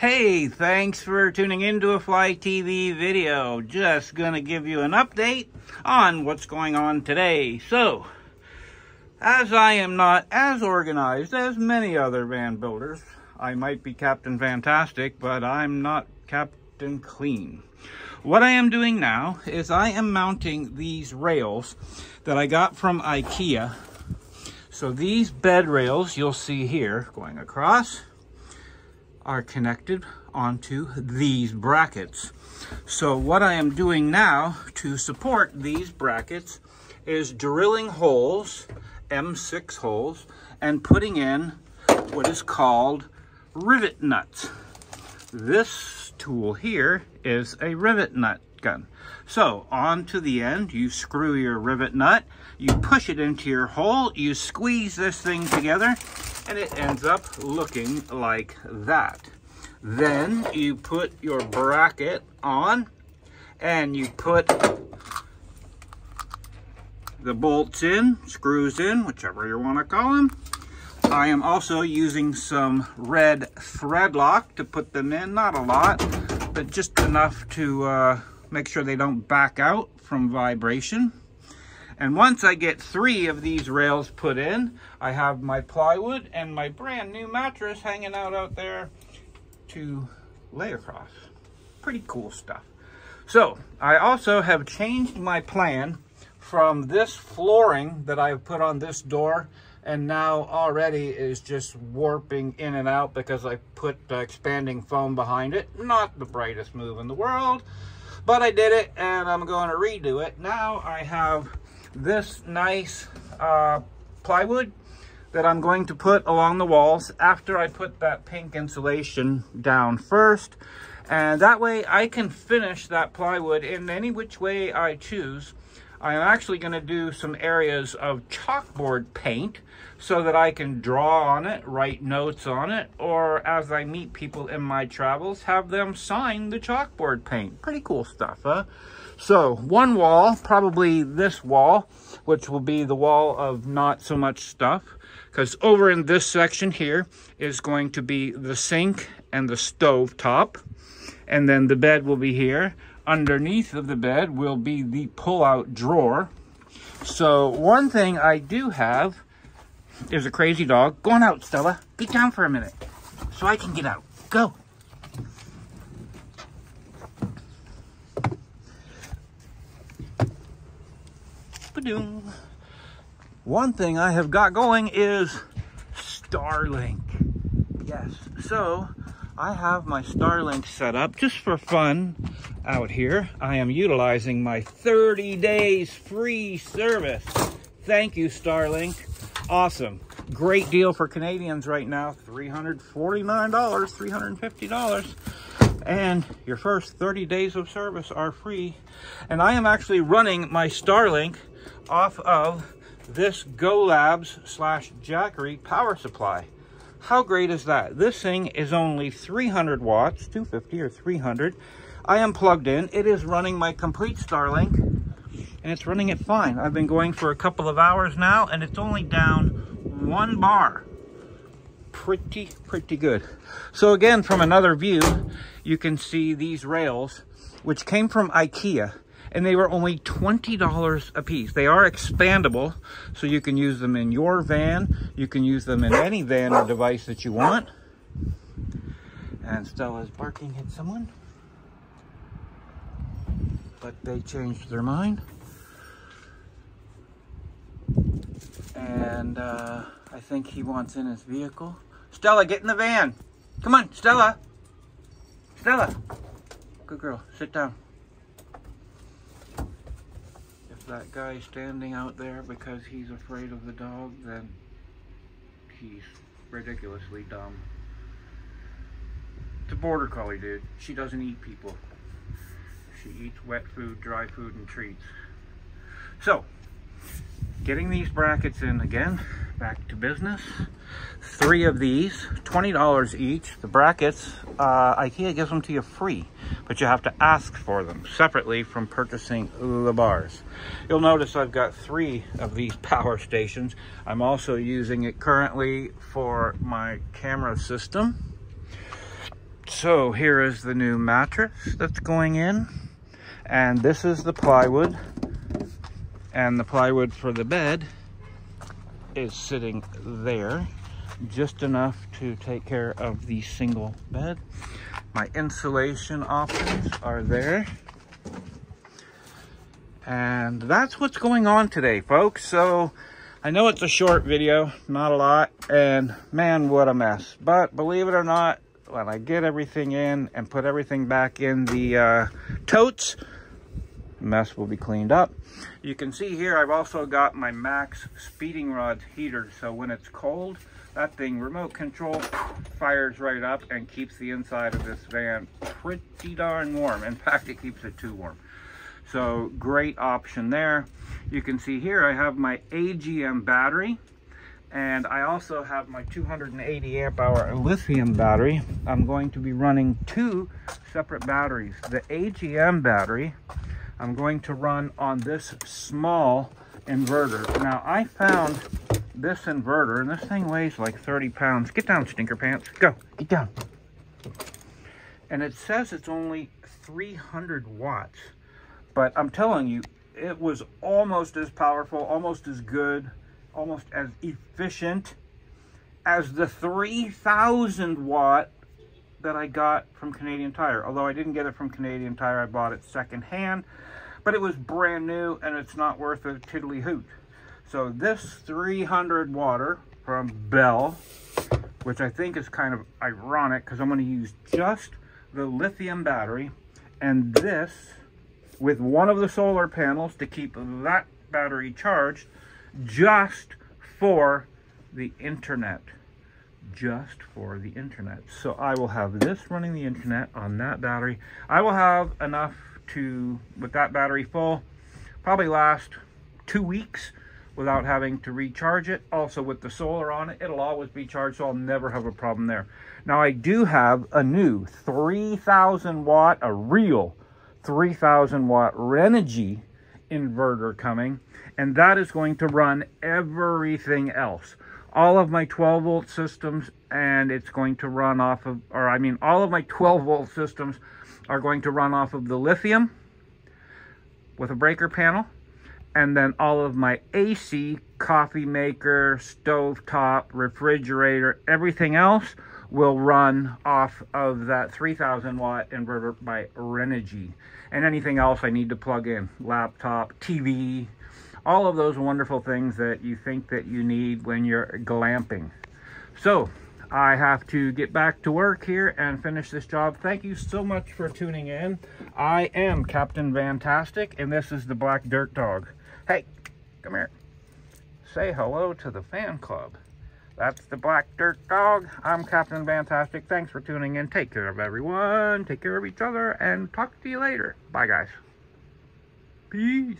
Hey, thanks for tuning into a Fly TV video. Just gonna give you an update on what's going on today. So, as I am not as organized as many other van builders, I might be Captain Fantastic, but I'm not Captain Clean. What I am doing now is I am mounting these rails that I got from IKEA. So these bed rails you'll see here going across are connected onto these brackets. So what I am doing now to support these brackets is drilling holes, M6 holes, and putting in what is called rivet nuts. This tool here is a rivet nut gun. So onto the end, you screw your rivet nut, you push it into your hole, you squeeze this thing together, and it ends up looking like that. Then you put your bracket on and you put the bolts in, screws in, whichever you want to call them. I am also using some red thread lock to put them in, not a lot, but just enough to make sure they don't back out from vibration. And once I get 3 of these rails put in, I have my plywood and my brand new mattress hanging out there to lay across. Pretty cool stuff. So I also have changed my plan from this flooring that I've put on this door, and now already is just warping in and out because I put expanding foam behind it. Not the brightest move in the world, but I did it and I'm going to redo it. Now I have this nice plywood that I'm going to put along the walls after I put that pink insulation down first. And that way I can finish that plywood in any which way I choose. I'm actually going to do some areas of chalkboard paint so that I can draw on it, write notes on it, or as I meet people in my travels, have them sign the chalkboard paint. Pretty cool stuff, huh? So one wall, probably this wall, which will be the wall of not so much stuff, because over in this section here is going to be the sink and the stove top, and then the bed will be here. Underneath of the bed will be the pull-out drawer. So one thing I do have is a crazy dog. Go on out, Stella. Get down for a minute so I can get out. Go. Ba-doom. One thing I have got going is Starlink. Yes, so I have my Starlink set up just for fun out here. I am utilizing my 30 days free service. Thank you, Starlink. Awesome. Great deal for Canadians right now. $349, $350. And your first 30 days of service are free. And I am actually running my Starlink off of this Go Labs / Jackery power supply. How great is that? This thing is only 300 watts, 250 or 300. I am plugged in. It is running my complete Starlink, and it's running it fine. I've been going for a couple of hours now, and it's only down 1 bar. Pretty good. So again, from another view, you can see these rails, which came from IKEA, and they were only $20 a piece. They are expandable, so you can use them in your van. You can use them in any van or device that you want. And Stella's barking at someone, but they changed their mind. And I think he wants in his vehicle. Stella, get in the van. Come on, Stella. Stella. Good girl, sit down. If that guy's standing out there because he's afraid of the dog, then he's ridiculously dumb. It's a border collie, dude. She doesn't eat people. She eats wet food, dry food, and treats. So, getting these brackets in again, back to business. 3 of these, $20 each. The brackets, IKEA gives them to you free, but you have to ask for them separately from purchasing the bars. You'll notice I've got 3 of these power stations. I'm also using it currently for my camera system. So here is the new mattress that's going in, and this is the plywood, and the plywood for the bed is sitting there, just enough to take care of the single bed. My insulation options are there. And that's what's going on today, folks. So I know it's a short video, not a lot, and man, what a mess. But believe it or not, when I get everything in and put everything back in the totes, the mess will be cleaned up. You can see here I've also got my Max speeding rods heater, so when it's cold, that thing remote control fires right up and keeps the inside of this van pretty darn warm. In fact, it keeps it too warm. So great option there. You can see here I have my AGM battery, and I also have my 280 amp hour lithium battery. I'm going to be running two separate batteries. The AGM battery I'm going to run on this small inverter. Now I found this inverter, and this thing weighs like 30 pounds. Get down, stinker pants. Go, get down. And it says it's only 300 watts. But I'm telling you, it was almost as powerful, almost as good, almost as efficient as the 3,000 watt that I got from Canadian Tire. Although I didn't get it from Canadian Tire, I bought it secondhand. But it was brand new, and it's not worth a tiddly hoot. So this 300 watter from Bell, which I think is kind of ironic because I'm going to use just the lithium battery, and this with one of the solar panels to keep that battery charged just for the internet. Just for the internet. So I will have this running the internet on that battery. I will have enough to, with that battery full, probably last 2 weeks without having to recharge it. Also with the solar on it, it'll always be charged, so I'll never have a problem there. Now I do have a new 3,000 watt, a real 3,000 watt Renogy inverter coming, and that is going to run everything else. All of my 12 volt systems, and it's going to run off of, or I mean, all of my 12 volt systems are going to run off of the lithium with a breaker panel, and then all of my AC, coffee maker, stovetop, refrigerator, everything else will run off of that 3,000 watt inverter by Renogy. And anything else I need to plug in, laptop, TV, all of those wonderful things that you think that you need when you're glamping. So I have to get back to work here and finish this job. Thank you so much for tuning in. I am Captain Vantastic, and this is the Black Dirt Dog. Hey, come here. Say hello to the fan club. That's the Black Dirt Dog. I'm Captain Vantastic. Thanks for tuning in. Take care of everyone. Take care of each other, and talk to you later. Bye, guys. Peace.